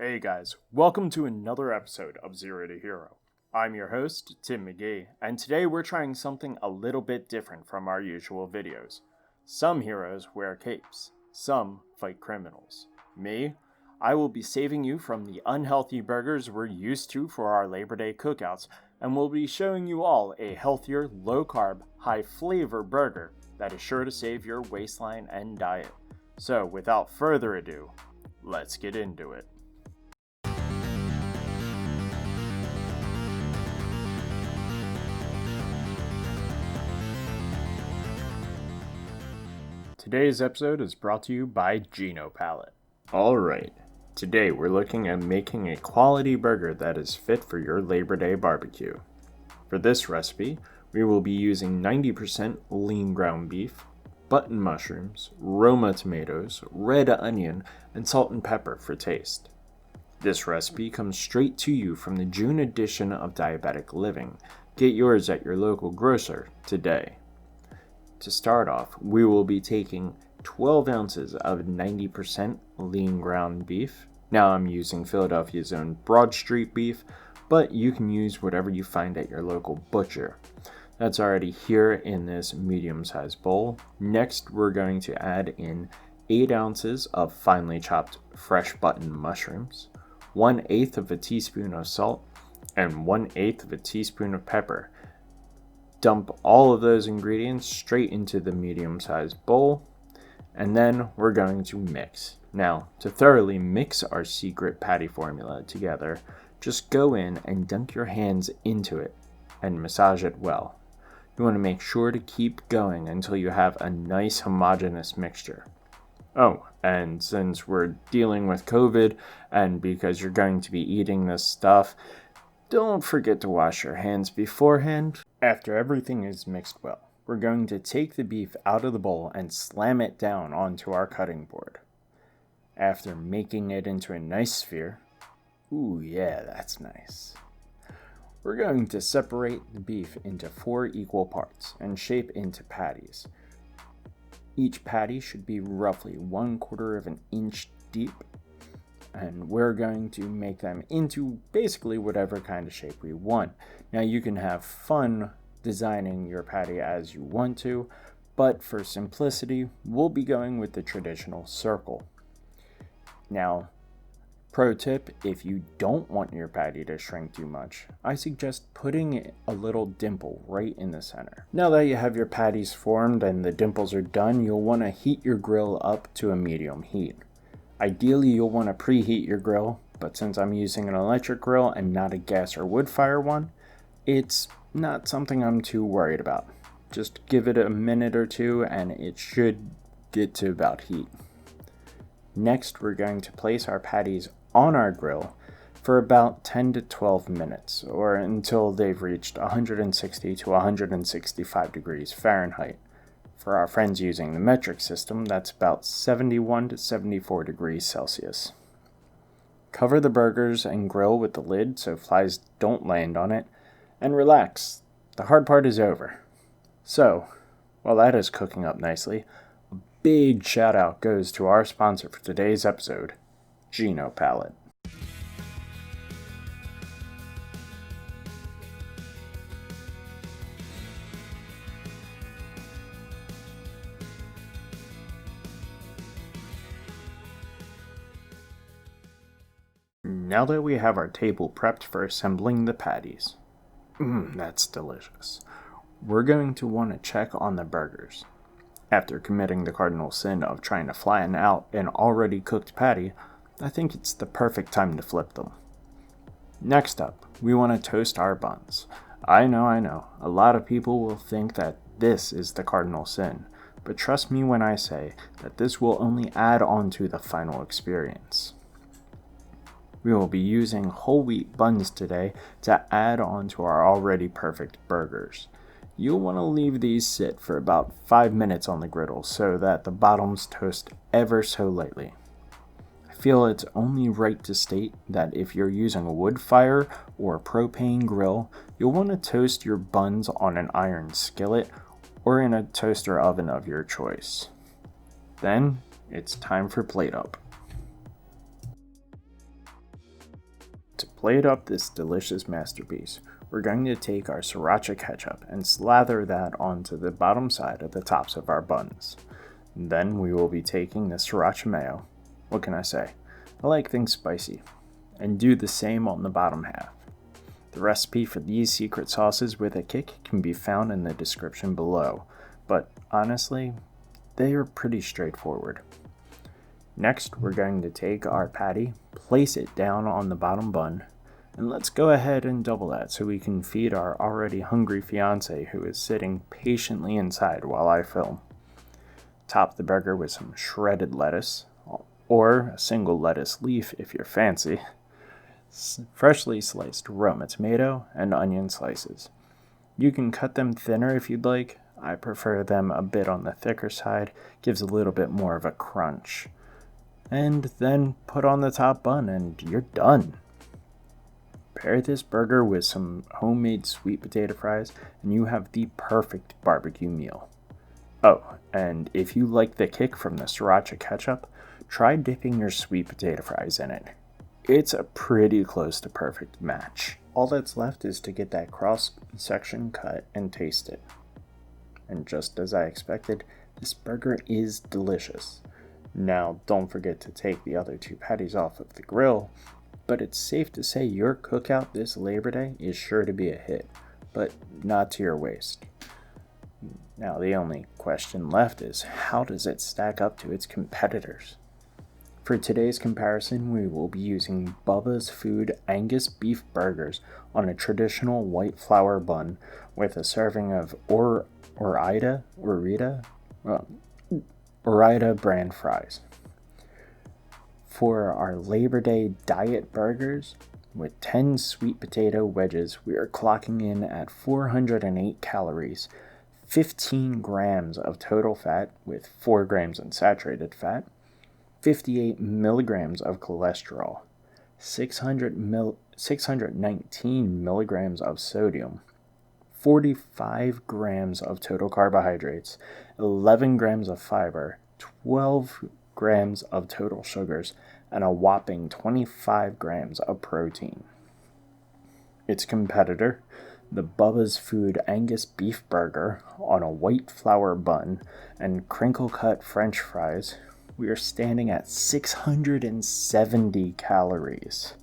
Hey guys, welcome to another episode of Zero to Hero. I'm your host, Tim McGee, and today we're trying something a little bit different from our usual videos. Some heroes wear capes, some fight criminals. Me, I will be saving you from the unhealthy burgers we're used to for our Labor Day cookouts, and will be showing you all a healthier, low-carb, high-flavor burger that is sure to save your waistline and diet. So without further ado, let's get into it. Today's episode is brought to you by Geno Palette. Alright, today we're looking at making a quality burger that is fit for your Labor Day barbecue. For this recipe, we will be using 90% lean ground beef, button mushrooms, Roma tomatoes, red onion, and salt and pepper for taste. This recipe comes straight to you from the June edition of Diabetic Living. Get yours at your local grocer today. To start off, we will be taking 12 ounces of 90% lean ground beef. Now I'm using Philadelphia's own Broad Street beef, but you can use whatever you find at your local butcher. That's already here in this medium-sized bowl. Next, we're going to add in 8 ounces of finely chopped fresh button mushrooms, 1/8 of a teaspoon of salt, and 1/8 of a teaspoon of pepper. Dump all of those ingredients straight into the medium-sized bowl, and then we're going to mix. Now, to thoroughly mix our secret patty formula together, just go in and dunk your hands into it and massage it well. You want to make sure to keep going until you have a nice homogeneous mixture. Oh, and since we're dealing with COVID, and because you're going to be eating this stuff, don't forget to wash your hands beforehand. After everything is mixed well, we're going to take the beef out of the bowl and slam it down onto our cutting board. After making it into a nice sphere, ooh yeah, that's nice. We're going to separate the beef into 4 equal parts and shape into patties. Each patty should be roughly 1/4 of an inch deep, and we're going to make them into basically whatever kind of shape we want. Now you can have fun designing your patty as you want to, but for simplicity, we'll be going with the traditional circle. Now, pro tip, if you don't want your patty to shrink too much, I suggest putting a little dimple right in the center. Now that you have your patties formed and the dimples are done, you'll want to heat your grill up to a medium heat. Ideally, you'll want to preheat your grill, but since I'm using an electric grill and not a gas or wood fire one, it's not something I'm too worried about. Just give it a minute or two and it should get to about heat. Next, we're going to place our patties on our grill for about 10 to 12 minutes, or until they've reached 160 to 165 degrees Fahrenheit. For our friends using the metric system, that's about 71 to 74 degrees Celsius. Cover the burgers and grill with the lid so flies don't land on it, and relax. The hard part is over. So, while that is cooking up nicely, a big shout out goes to our sponsor for today's episode, Geno Palette. Now that we have our table prepped for assembling the patties, that's delicious, we're going to want to check on the burgers. After committing the cardinal sin of trying to flatten out an already cooked patty, I think it's the perfect time to flip them. Next up, we want to toast our buns. I know, a lot of people will think that this is the cardinal sin, but trust me when I say that this will only add on to the final experience. We will be using whole wheat buns today to add on to our already perfect burgers. You'll want to leave these sit for about 5 minutes on the griddle so that the bottoms toast ever so lightly. I feel it's only right to state that if you're using a wood fire or a propane grill, you'll want to toast your buns on an iron skillet or in a toaster oven of your choice. Then, it's time for plate up. plate up this delicious masterpiece, we're going to take our Sriracha Ketchup and slather that onto the bottom side of the tops of our buns. Then we will be taking the Sriracha Mayo, what can I say, I like things spicy, and do the same on the bottom half. The recipe for these secret sauces with a kick can be found in the description below, but honestly, they are pretty straightforward. Next, we're going to take our patty, place it down on the bottom bun, and let's go ahead and double that so we can feed our already hungry fiance who is sitting patiently inside while I film. Top the burger with some shredded lettuce, or a single lettuce leaf if you're fancy, freshly sliced Roma tomato, and onion slices. You can cut them thinner if you'd like. I prefer them a bit on the thicker side, gives a little bit more of a crunch. And then put on the top bun and you're done. Pair this burger with some homemade sweet potato fries and you have the perfect barbecue meal. Oh, and if you like the kick from the Sriracha Ketchup, try dipping your sweet potato fries in it. It's a pretty close to perfect match. All that's left is to get that cross section cut and taste it. And just as I expected, this burger is delicious. Now, don't forget to take the other two patties off of the grill, but it's safe to say your cookout this Labor Day is sure to be a hit, but not to your waist. Now, the only question left is, how does it stack up to its competitors? For today's comparison, we will be using Bubba's Food Angus beef burgers on a traditional white flour bun with a serving of Ore-Ida brand fries. For our Labor Day diet burgers, with 10 sweet potato wedges, we are clocking in at 408 calories, 15 grams of total fat with 4 grams unsaturated fat, 58 milligrams of cholesterol, 619 milligrams of sodium, 45 grams of total carbohydrates, 11 grams of fiber, 12 grams of total sugars, and a whopping 25 grams of protein. Its competitor, the Bubba's Food Angus beef burger on a white flour bun and crinkle cut French fries, we are standing at 670 calories,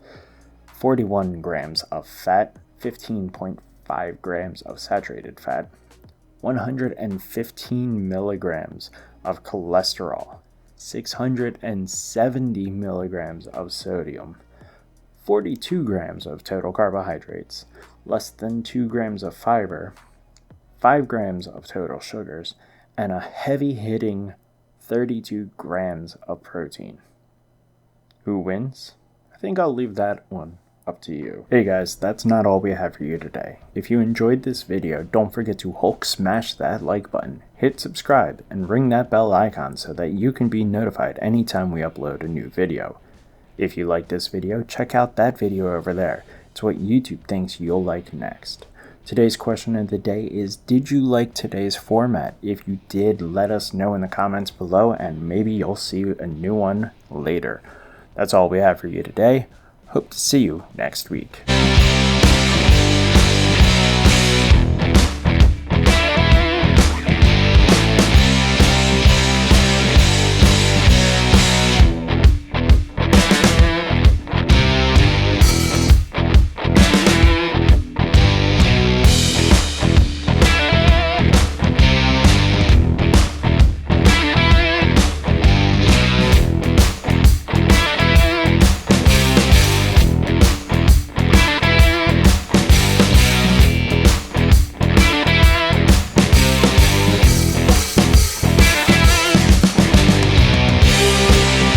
41 grams of fat, 15.5 grams of saturated fat, 115 milligrams of cholesterol, 670 milligrams of sodium, 42 grams of total carbohydrates, less than 2 grams of fiber, 5 grams of total sugars, and a heavy-hitting 32 grams of protein. Who wins? I think I'll leave that one up to you. Hey guys, that's not all we have for you today. If you enjoyed this video, don't forget to Hulk smash that like button, hit subscribe, and ring that bell icon so that you can be notified anytime we upload a new video. If you like this video, check out that video over there. It's what YouTube thinks you'll like next. Today's question of the day is, did you like today's format? If you did, let us know in the comments below and maybe you'll see a new one later. That's all we have for you today. Hope to see you next week.